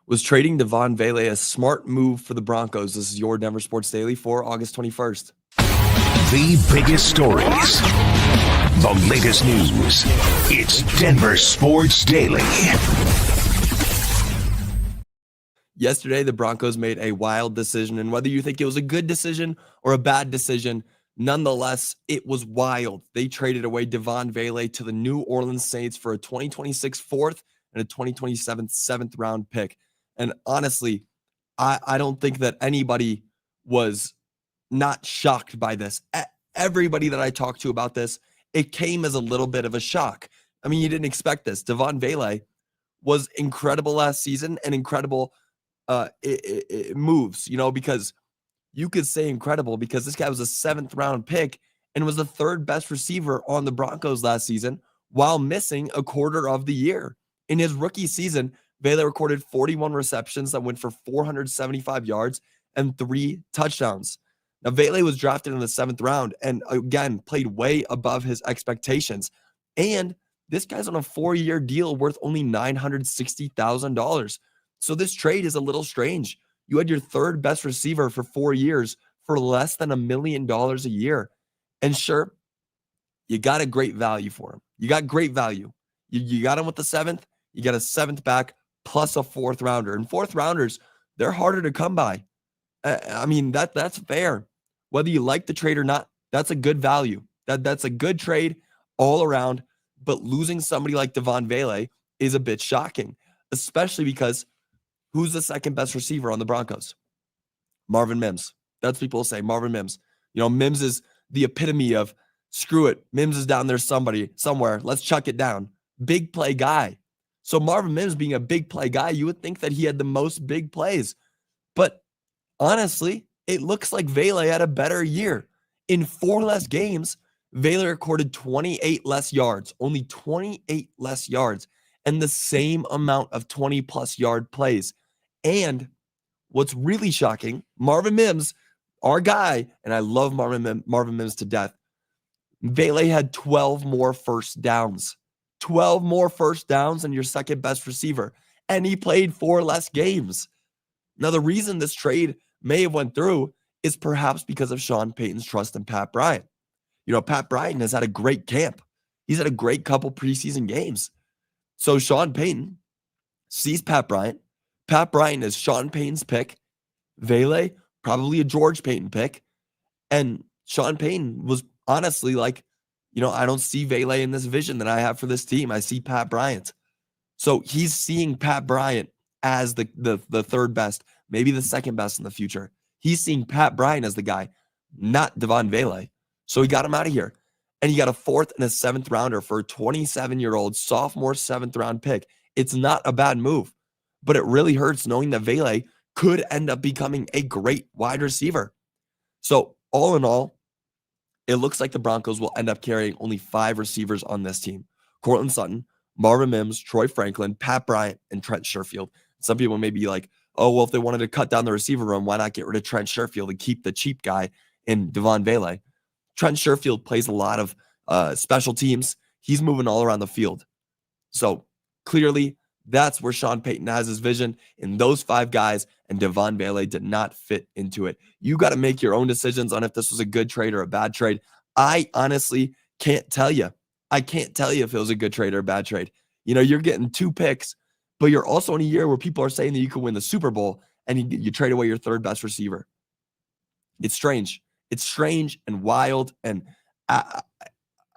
Was trading Devaughn Vele a smart move for the Broncos? This is your Denver Sports Daily for August 21st. The biggest stories, the latest news. It's Denver Sports Daily. Yesterday, the Broncos made a wild decision, and whether you think it was a good decision or a bad decision, nonetheless, it was wild. They traded away Devaughn Vele to the New Orleans Saints for a 2026 fourth and a 2027 seventh round pick. And honestly, I don't think that anybody was not shocked by this. Everybody that I talked to about this, it came as a little bit of a shock. I mean, you didn't expect this. Devaughn Vele was incredible last season and incredible moves, because you could say incredible because this guy was a seventh round pick and was the third best receiver on the Broncos last season while missing a quarter of the year. In his rookie season, Vele recorded 41 receptions that went for 475 yards and 3 touchdowns. Now, Vele was drafted in the 7th round and, again, played way above his expectations. And this guy's on a 4-year deal worth only $960,000. So this trade is a little strange. You had your third best receiver for 4 years for less than $1 million a year. And sure, you got a great value for him. You got great value. You got him with the 7th. You got a 7th back plus a 4th rounder. And 4th rounders, they're harder to come by. I mean, that's fair. Whether you like the trade or not, that's a good value. That's a good trade all around. But losing somebody like Devaughn Vele is a bit shocking, especially because who's the second best receiver on the Broncos? Marvin Mims. That's what people say, Marvin Mims. Mims is the epitome of screw it. Mims is down there somewhere. Let's chuck it down. Big play guy. So Marvin Mims being a big play guy, you would think that he had the most big plays. But honestly, it looks like Vele had a better year. In 4 less games, Vele recorded 28 less yards, only 28 less yards, and the same amount of 20-plus yard plays. And what's really shocking, Marvin Mims, our guy, and I love Marvin Mims to death, Vele had 12 more first downs. 12 more first downs than your second best receiver. And he played 4 less games. Now, the reason this trade may have went through is perhaps because of Sean Payton's trust in Pat Bryant. Pat Bryant has had a great camp. He's had a great couple preseason games. So Sean Payton sees Pat Bryant. Pat Bryant is Sean Payton's pick. Vele, probably a George Payton pick. And Sean Payton was honestly like, I don't see Vele in this vision that I have for this team. I see Pat Bryant. So he's seeing Pat Bryant as the third best, maybe the second best in the future. He's seeing Pat Bryant as the guy, not Devaughn Vele. So he got him out of here. And he got a 4th and a 7th rounder for a 27-year-old sophomore 7th round pick. It's not a bad move, but it really hurts knowing that Vele could end up becoming a great wide receiver. So all in all, it looks like the Broncos will end up carrying only 5 receivers on this team. Courtland Sutton, Marvin Mims, Troy Franklin, Pat Bryant, and Trent Sherfield. Some people may be like, oh, well, if they wanted to cut down the receiver room, why not get rid of Trent Sherfield and keep the cheap guy in Devaughn Vele? Trent Sherfield plays a lot of special teams. He's moving all around the field. So clearly, that's where Sean Payton has his vision in those 5 guys, and Devaughn Vele did not fit into it. You got to make your own decisions on if this was a good trade or a bad trade. I honestly can't tell you. I can't tell you if it was a good trade or a bad trade. You're getting 2 picks, but you're also in a year where people are saying that you could win the Super Bowl, and you trade away your third best receiver. It's strange. It's strange and wild, and I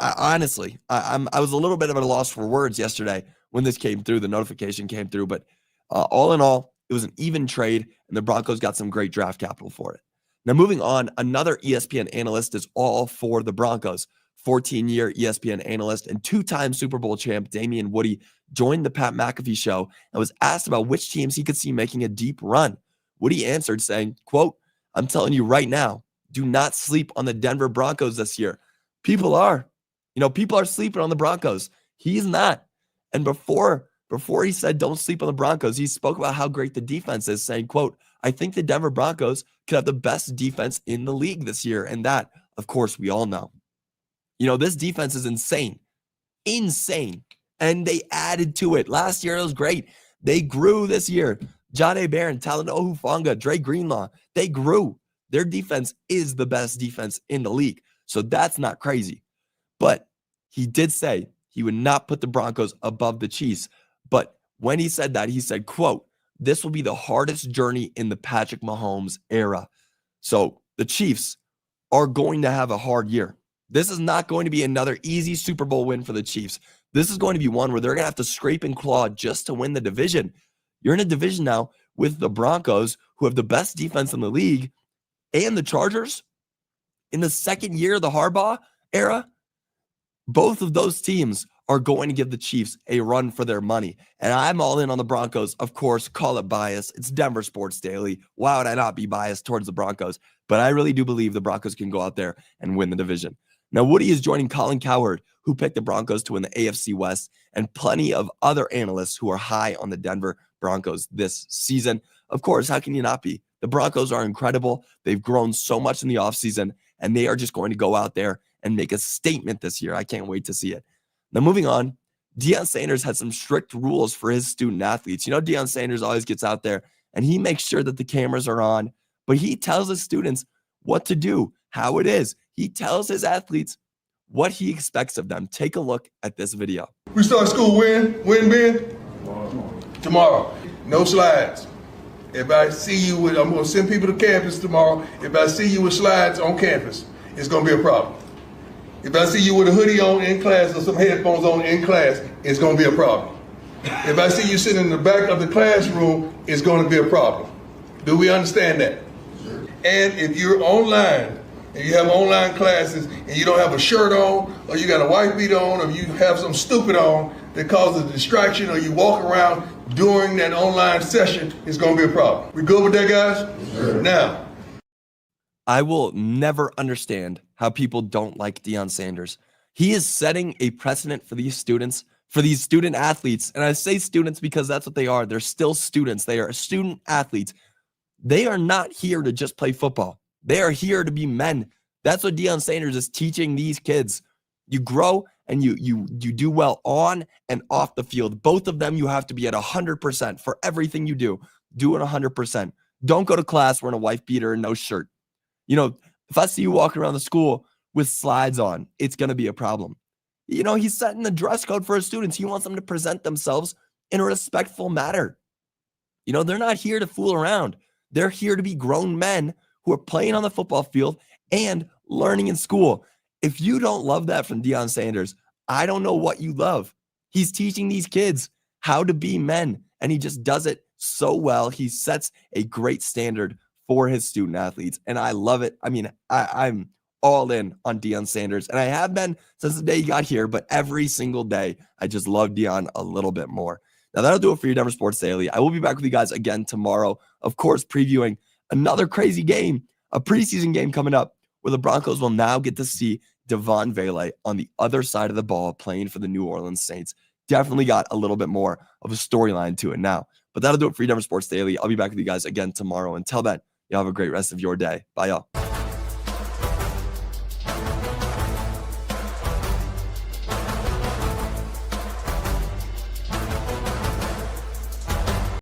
honestly, I was a little bit of a loss for words yesterday when this came through, the notification came through. But all in all, it was an even trade, and the Broncos got some great draft capital for it. Now, moving on, another ESPN analyst is all for the Broncos. 14-year ESPN analyst and 2-time Super Bowl champ Damien Woody joined the Pat McAfee show and was asked about which teams he could see making a deep run. Woody answered saying, quote, "I'm telling you right now, do not sleep on the Denver Broncos this year." People are. People are sleeping on the Broncos. He's not. And before he said don't sleep on the Broncos, he spoke about how great the defense is, saying, quote, "I think the Denver Broncos could have the best defense in the league this year." And that, of course, we all know. This defense is insane. Insane. And they added to it. Last year, it was great. They grew this year. Jahdae Barron, Talanoa Hufanga, Dre Greenlaw, they grew. Their defense is the best defense in the league. So that's not crazy. But he did say he would not put the Broncos above the Chiefs. But when he said that, he said, quote, "This will be the hardest journey in the Patrick Mahomes era." So the Chiefs are going to have a hard year. This is not going to be another easy Super Bowl win for the Chiefs. This is going to be one where they're going to have to scrape and claw just to win the division. You're in a division now with the Broncos, who have the best defense in the league, and the Chargers in the second year of the Harbaugh era. Both of those teams are going to give the Chiefs a run for their money. And I'm all in on the Broncos. Of course, call it bias. It's Denver Sports Daily. Why would I not be biased towards the Broncos? But I really do believe the Broncos can go out there and win the division. Now, Woody is joining Colin Cowherd, who picked the Broncos to win the AFC West, and plenty of other analysts who are high on the Denver Broncos this season. Of course, how can you not be? The Broncos are incredible. They've grown so much in the offseason, and they are just going to go out there and make a statement this year. I can't wait to see it. Now, moving on, Deion Sanders had some strict rules for his student athletes. You know, Deion Sanders always gets out there, and he makes sure that the cameras are on, but he tells his students what to do, how it is. He tells his athletes what he expects of them. Take a look at this video. We start school when, Ben? Tomorrow. No slides. If I see you with, I'm going to send people to campus tomorrow. If I see you with slides on campus, it's going to be a problem. If I see you with a hoodie on in class or some headphones on in class, it's going to be a problem. If I see you sitting in the back of the classroom, it's going to be a problem. Do we understand that? Sure. And if you're online, and you have online classes, and you don't have a shirt on, or you got a white beat on, or you have some stupid on that causes a distraction, or you walk around during that online session, it's going to be a problem. We good with that, guys? Sure. Now, I will never understand how people don't like Deion Sanders. He is setting a precedent for these students, for these student athletes. And I say students because that's what they are. They're still students. They are student athletes. They are not here to just play football. They are here to be men. That's what Deion Sanders is teaching these kids. You grow and you do well on and off the field. Both of them, you have to be at 100% for everything you do. Do it 100%. Don't go to class wearing a wife beater and no shirt. You know, if I see you walking around the school with slides on, it's going to be a problem. You know, he's setting the dress code for his students. He wants them to present themselves in a respectful manner. You know, they're not here to fool around. They're here to be grown men who are playing on the football field and learning in school. If you don't love that from Deion Sanders, I don't know what you love. He's teaching these kids how to be men, and he just does it so well. He sets a great standard for his student athletes, and I love it. I mean, I'm all in on Deion Sanders, and I have been since the day he got here, but every single day, I just love Deion a little bit more. Now, that'll do it for your Denver Sports Daily. I will be back with you guys again tomorrow, of course, previewing another crazy game, a preseason game coming up, where the Broncos will now get to see Devaughn Vele on the other side of the ball playing for the New Orleans Saints. Definitely got a little bit more of a storyline to it now. But that'll do it for your Denver Sports Daily. I'll be back with you guys again tomorrow. Until then, y'all have a great rest of your day. Bye, y'all.